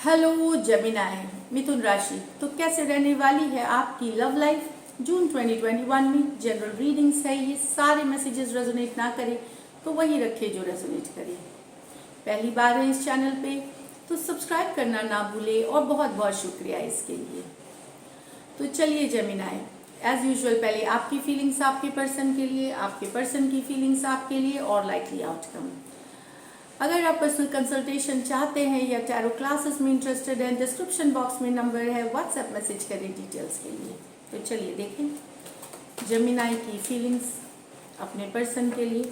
Hello Gemini मिथुन राशि। तो कैसे रहने वाली है आपकी लव लाइफ जून 2021 में। जनरल रीडिंग्स है, ये सारे मैसेजेस रेजोनेट ना करें तो वही रखे जो रेजोनेट करे। पहली बार है इस चैनल पे तो सब्सक्राइब करना ना भूले और बहुत बहुत शुक्रिया इसके लिए। तो चलिए जेमिनाई, एज यूजुअल पहले आपकी फीलिंग्स आपके पर्सन के लिए, आपके पर्सन की फीलिंग्स आपके लिए और लाइकली आउटकम। अगर आप पर्सनल कंसल्टेशन चाहते हैं या टैरो क्लासेस में इंटरेस्टेड हैं, डिस्क्रिप्शन बॉक्स में नंबर है, व्हाट्सएप मैसेज करें डिटेल्स के लिए। तो चलिए देखें जेमिनाई की फीलिंग्स अपने पर्सन के लिए।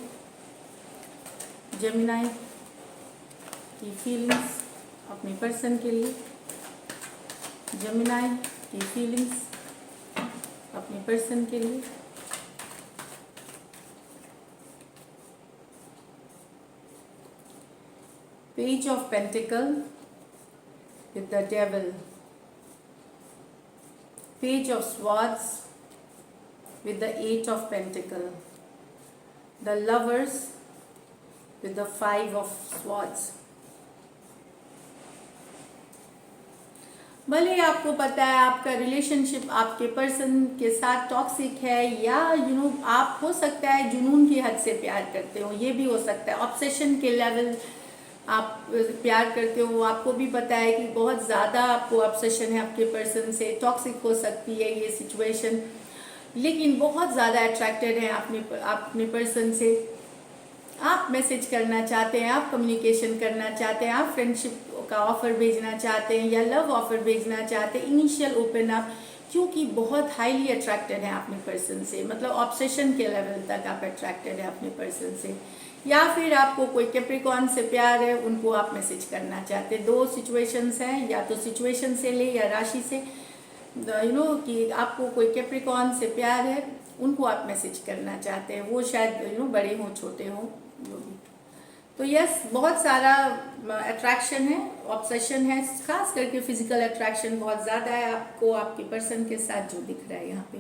जेमिनाई की फीलिंग्स अपने पर्सन के लिए। जेमिनाई की फीलिंग्स अपने पर्सन के लिए। Page of Pentacle with the Devil. Page of Swords with the Eight of Pentacle. The Lovers with the Five of Swords. भले आपको पता है आपका रिलेशनशिप आपके पर्सन के साथ टॉक्सिक है या आप हो सकता है जुनून की हद से प्यार करते हो, ये भी हो सकता है ऑब्सेशन के लेवल आप प्यार करते हो। आपको भी पता है कि बहुत ज़्यादा आपको ऑब्सेशन है आपके पर्सन से, टॉक्सिक हो सकती है ये सिचुएशन, लेकिन बहुत ज़्यादा अट्रैक्टेड हैं अपने पर्सन से। आप मैसेज करना चाहते हैं, आप कम्युनिकेशन करना चाहते हैं, आप फ्रेंडशिप का ऑफर भेजना चाहते हैं या लव ऑफर भेजना चाहते हैं, इनिशियल ओपन अप, क्योंकि बहुत हाईली अट्रैक्टेड हैं अपने पर्सन से, मतलब ऑब्सेशन के लेवल तक आप अट्रैक्टेड हैं अपने पर्सन से। या फिर आपको कोई कैप्रिकॉर्न से प्यार है, उनको आप मैसेज करना चाहते हैं। दो सिचुएशंस हैं, या तो सिचुएशन से ले या राशि से, कि आपको कोई कैप्रिकॉर्न से प्यार है, उनको आप मैसेज करना चाहते हैं। वो शायद बड़े हों छोटे हों जो भी। तो यस, बहुत सारा अट्रैक्शन है, ऑब्सेशन है, खास करके फिजिकल अट्रैक्शन बहुत ज़्यादा है आपको आपके पर्सन के साथ जो दिख रहा है यहाँ पे।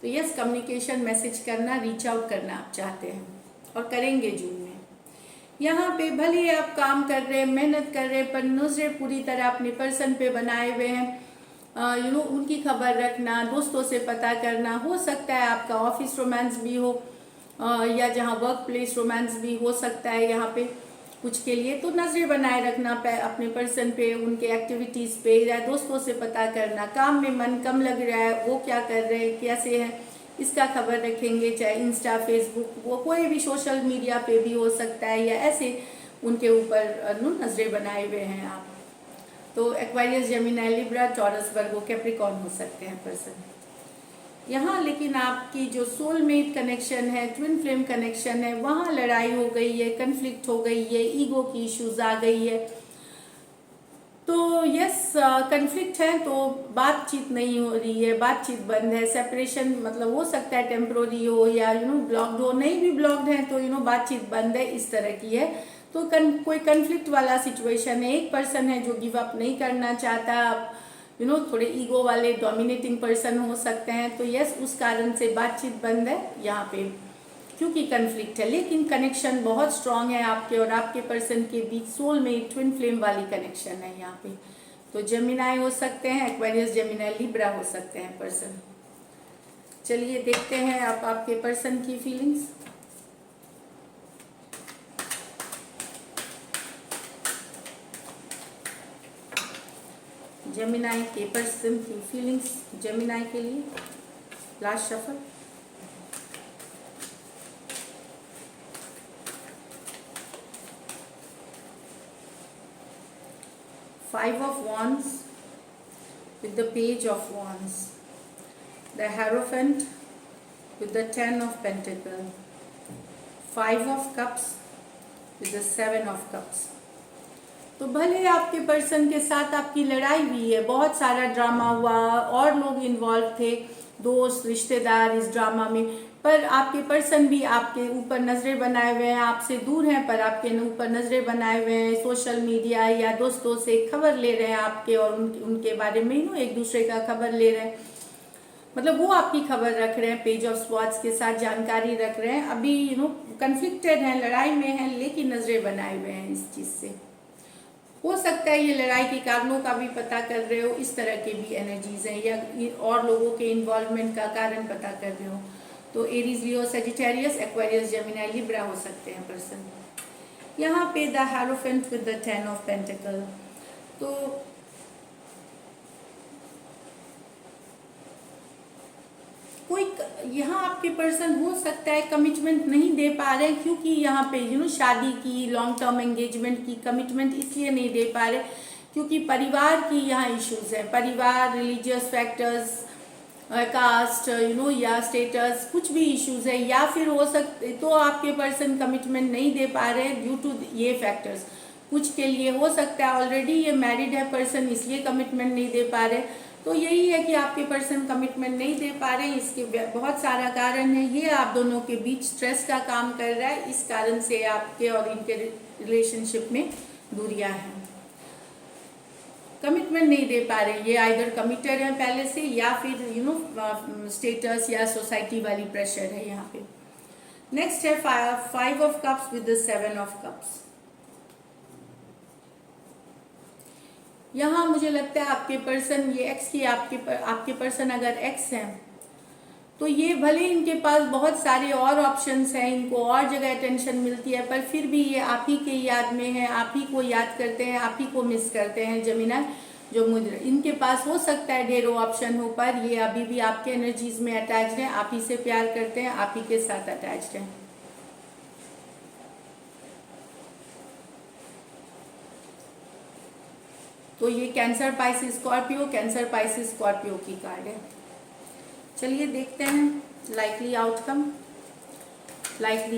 तो यस, कम्युनिकेशन, मैसेज करना, रीच आउट करना आप चाहते हैं और करेंगे जून में। यहाँ पे भले आप काम कर रहे हैं, मेहनत कर रहे हैं, पर नजरें पूरी तरह अपने पर्सन पे बनाए हुए हैं। उनकी खबर रखना, दोस्तों से पता करना, हो सकता है आपका ऑफिस रोमांस भी हो या जहाँ वर्क प्लेस रोमांस भी हो सकता है यहाँ पे कुछ के लिए। तो नजरें बनाए रखना अपने पर्सन पे, उनके एक्टिविटीज़ पे, या दोस्तों से पता करना। काम में मन कम लग रहा है, वो क्या कर रहे हैं, कैसे हैं, इसका खबर रखेंगे, चाहे इंस्टा, फेसबुक, वो कोई भी सोशल मीडिया पे भी हो सकता है, या ऐसे उनके ऊपर नजरें बनाए हुए हैं आप। तो एक्वारियस, जेमिनी, लिब्रा, टॉरस, वर्गो, कैप्रिकॉर्न हो सकते हैं पर्सन यहाँ। लेकिन आपकी जो सोलमेट कनेक्शन है, ट्विन फ्लेम कनेक्शन है, वहाँ लड़ाई हो गई है, कन्फ्लिक्ट हो गई है, ईगो की इश्यूज आ गई है। तो यस, कन्फ्लिक्ट है, तो बातचीत नहीं हो रही है, बातचीत बंद है, सेपरेशन मतलब हो सकता है टेम्प्रोरी हो या ब्लॉक्ड हो, नहीं भी ब्लॉक्ड है तो बातचीत बंद है, इस तरह की है। तो कोई कन्फ्लिक्ट वाला सिचुएशन है, एक पर्सन है जो गिव अप नहीं करना चाहता, आप थोड़े ईगो वाले डोमिनेटिंग पर्सन हो सकते हैं। तो यस, उस कारण से बातचीत बंद है यहाँ पे, क्योंकि कन्फ्लिक्ट है। लेकिन कनेक्शन बहुत स्ट्रांग है आपके और आपके पर्सन के बीच, सोल में ट्विन फ्लेम वाली कनेक्शन है यहाँ पे। तो जेमिनी हो सकते हैं, एक्वेरियस, जेमिनी, लिब्रा हो सकते हैं पर्सन। चलिए देखते हैं आप आपके पर्सन की फीलिंग्स। जेमिनी के पर्सन की फीलिंग्स जेमिनी के लिए। Last shuffle. Five of Wands with the Page of Wands, the Hierophant with the Ten of Pentacles, Five of Cups with the Seven of Cups. तो भले आपके person के साथ आपकी लड़ाई हुई है, बहुत सारा ड्रामा हुआ और लोग इन्वॉल्व थे, दोस्त, रिश्तेदार इस ड्रामा में, पर आपके पर्सन भी आपके ऊपर नज़रें बनाए हुए हैं, आपसे दूर हैं पर आपके ऊपर नज़रें बनाए हुए हैं। सोशल मीडिया या दोस्तों से खबर ले रहे हैं आपके और उनके बारे में एक दूसरे का खबर ले रहे हैं, मतलब वो आपकी खबर रख रहे हैं, पेज ऑफ स्वॉर्ड्स के साथ जानकारी रख रहे हैं। अभी कन्फ्लिक्टेड हैं, लड़ाई में हैं, लेकिन नजरें बनाए हुए हैं इस चीज से। हो सकता है ये लड़ाई के कारणों का भी पता कर रहे हो, इस तरह के भी एनर्जीज हैं, या और लोगों के इन्वॉल्वमेंट का कारण पता कर रहे हो। तो एरीज, लियो, सेजिटेरियस, एक्वेरियस, जेमिनी, लिब्रा हो सकते हैं पर्सन। यहाँ पे the hierophant with the 10 of pentacle. तो कोई यहाँ आपके पर्सन हो सकता है कमिटमेंट नहीं दे पा रहे हैं, क्योंकि यहाँ पे शादी की, लॉन्ग टर्म एंगेजमेंट की कमिटमेंट इसलिए नहीं दे पा रहे क्योंकि परिवार की यहाँ इश्यूज है, परिवार, रिलीजियस फैक्टर्स, कास्ट या स्टेटस, कुछ भी इश्यूज है, या फिर हो सकते तो आपके पर्सन कमिटमेंट नहीं दे पा रहे हैं ड्यू टू ये फैक्टर्स। कुछ के लिए हो सकता है ऑलरेडी ये मैरिड है पर्सन, इसलिए कमिटमेंट नहीं दे पा रहे। तो यही है कि आपके पर्सन कमिटमेंट नहीं दे पा रहे हैं, इसके बहुत सारा कारण है। ये आप दोनों के बीच स्ट्रेस का काम कर रहा है, इस कारण से आपके और इनके रिलेशनशिप में दूरियां हैं, कमिटमेंट नहीं दे पा रहे। ये आइदर कमिटेड है पहले से, या फिर स्टेटस या सोसाइटी वाली प्रेशर है यहाँ पे। नेक्स्ट है 5 of cups with the 7 of cups. यहाँ मुझे लगता है आपके पर्सन, ये एक्स की आपके पर्सन अगर एक्स है तो ये भले इनके पास बहुत सारे और ऑप्शंस हैं, इनको और जगह अटेंशन मिलती है, पर फिर भी ये आप ही के याद में है, आप ही को याद करते हैं, आप ही को मिस करते हैं। जमीना जो मुद्रा, इनके पास हो सकता है ढेरों ऑप्शन हो, पर ये अभी भी आपके एनर्जीज में अटैच्ड है, आप ही से प्यार करते हैं, आप ही के साथ अटैच्ड हैं। तो ये cancer, Pisces, Scorpio, cancer, Pisces, Scorpio की कार्ड है। चलिए देखते हैं लाइकली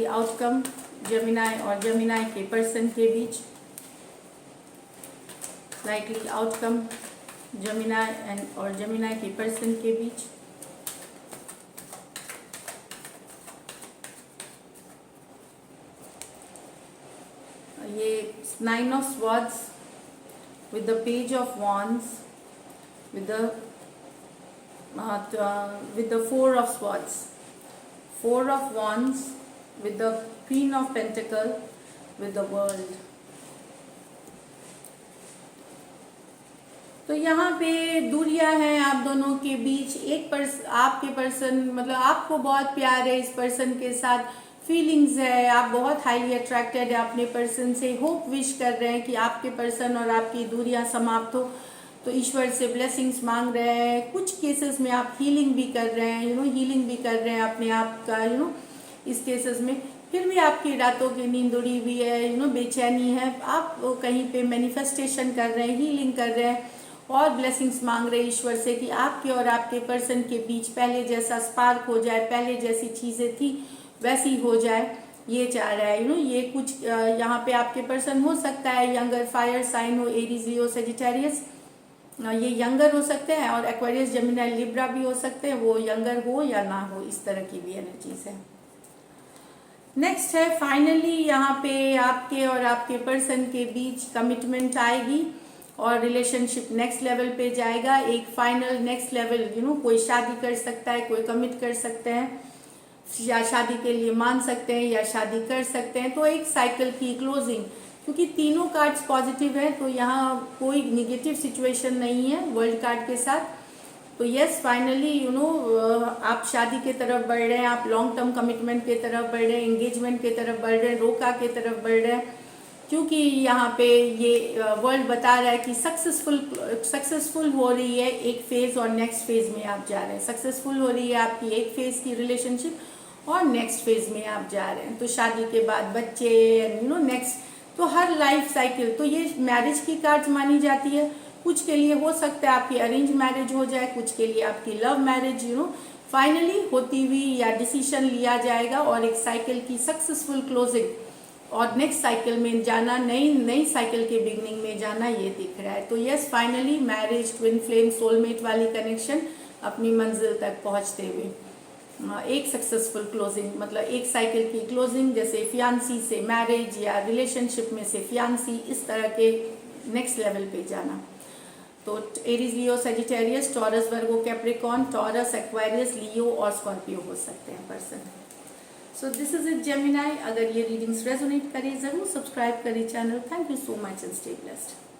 आउटकम जेमिनाई और जेमिनाई के पर्सन के बीच। लाइकली आउटकम जेमिनाई और जेमिनाई के पर्सन के बीच। ये 9 of swords with the page of wands, with the 4 of swords, 4 of wands, with the queen of pentacle, with the world। तो यहाँ पे दूरियां हैं आप दोनों के बीच। आपके पर्सन मतलब आपको बहुत प्यार है इस पर्सन के साथ, फीलिंग्स है, आप बहुत हाईली अट्रैक्टेड है अपने पर्सन से, होप विश कर रहे हैं कि आपके पर्सन और आपकी दूरियां समाप्त हो, तो ईश्वर से ब्लेसिंग्स मांग रहे हैं। कुछ केसेस में आप हीलिंग भी कर रहे हैं, हीलिंग भी कर रहे हैं अपने आप का, इस केसेस में। फिर भी आपकी रातों की नींद उड़ी हुई है, बेचैनी है, आप कहीं पे मैनिफेस्टेशन कर रहे हैं, हीलिंग कर रहे हैं और ब्लेसिंग्स मांग रहे हैं ईश्वर से कि आपके और आपके पर्सन के बीच पहले जैसा स्पार्क हो जाए, पहले जैसी चीज़ें थी वैसी हो जाए, ये चाह रहा है। ये कुछ यहाँ पे आपके पर्सन हो सकता है यंगर, फायर साइन हो, एरीज, लियो, सेजिटेरियस, ये यंगर हो सकते हैं, और एक्वेरियस, जेमिनी, लिब्रा भी हो सकते हैं, वो यंगर हो या ना हो, इस तरह की भी एनर्जीज है। नेक्स्ट है फाइनली यहाँ पे आपके और आपके पर्सन के बीच कमिटमेंट आएगी और रिलेशनशिप नेक्स्ट लेवल पे जाएगा। एक फाइनल नेक्स्ट लेवल, कोई शादी कर सकता है, कोई कमिट कर सकते हैं, या शादी के लिए मान सकते हैं, या शादी कर सकते हैं। तो एक साइकिल की क्लोजिंग, क्योंकि तीनों कार्ड्स पॉजिटिव है तो यहाँ कोई निगेटिव सिचुएशन नहीं है वर्ल्ड कार्ड के साथ। तो यस, फाइनली आप शादी के तरफ बढ़ रहे हैं, आप लॉन्ग टर्म कमिटमेंट के तरफ बढ़ रहे हैं, एंगेजमेंट के तरफ बढ़ रहे हैं, रोका के तरफ बढ़ रहे हैं, क्योंकि यहाँ पे ये वर्ल्ड बता रहा है कि सक्सेसफुल हो रही है एक फेज और नेक्स्ट फेज में आप जा रहे हैं। सक्सेसफुल हो रही है आपकी एक फेज की रिलेशनशिप और नेक्स्ट फेज में आप जा रहे हैं। तो शादी के बाद बच्चे, नेक्स्ट, तो हर लाइफ साइकिल, तो ये मैरिज की कार्ड मानी जाती है। कुछ के लिए हो सकता है आपकी अरेंज मैरिज हो जाए, कुछ के लिए आपकी लव मैरिज फाइनली होती हुई या डिसीजन लिया जाएगा और एक साइकिल की सक्सेसफुल क्लोजिंग और नेक्स्ट साइकिल में जाना, नई साइकिल के बिगनिंग में जाना, ये दिख रहा है। तो yes, finally marriage, twin flame, soulmate वाली कनेक्शन अपनी मंजिल तक पहुंचते हुए एक सक्सेसफुल क्लोजिंग, मतलब एक साइकिल की क्लोजिंग, जैसे फियांसी से मैरिज या रिलेशनशिप में से फियांसी, इस तरह के नेक्स्ट लेवल पे जाना। तो एरीज, लियो, सेजिटेरियस, टॉरस, वर्गो, कैप्रिकॉर्न, टॉरस, एक्वेरियस, लियो और स्कॉर्पियो हो सकते हैं person. So this is it Gemini. अगर ये रीडिंग्स रेजोनेट करें जरूर सब्सक्राइब करें channel. Thank you so much and stay blessed.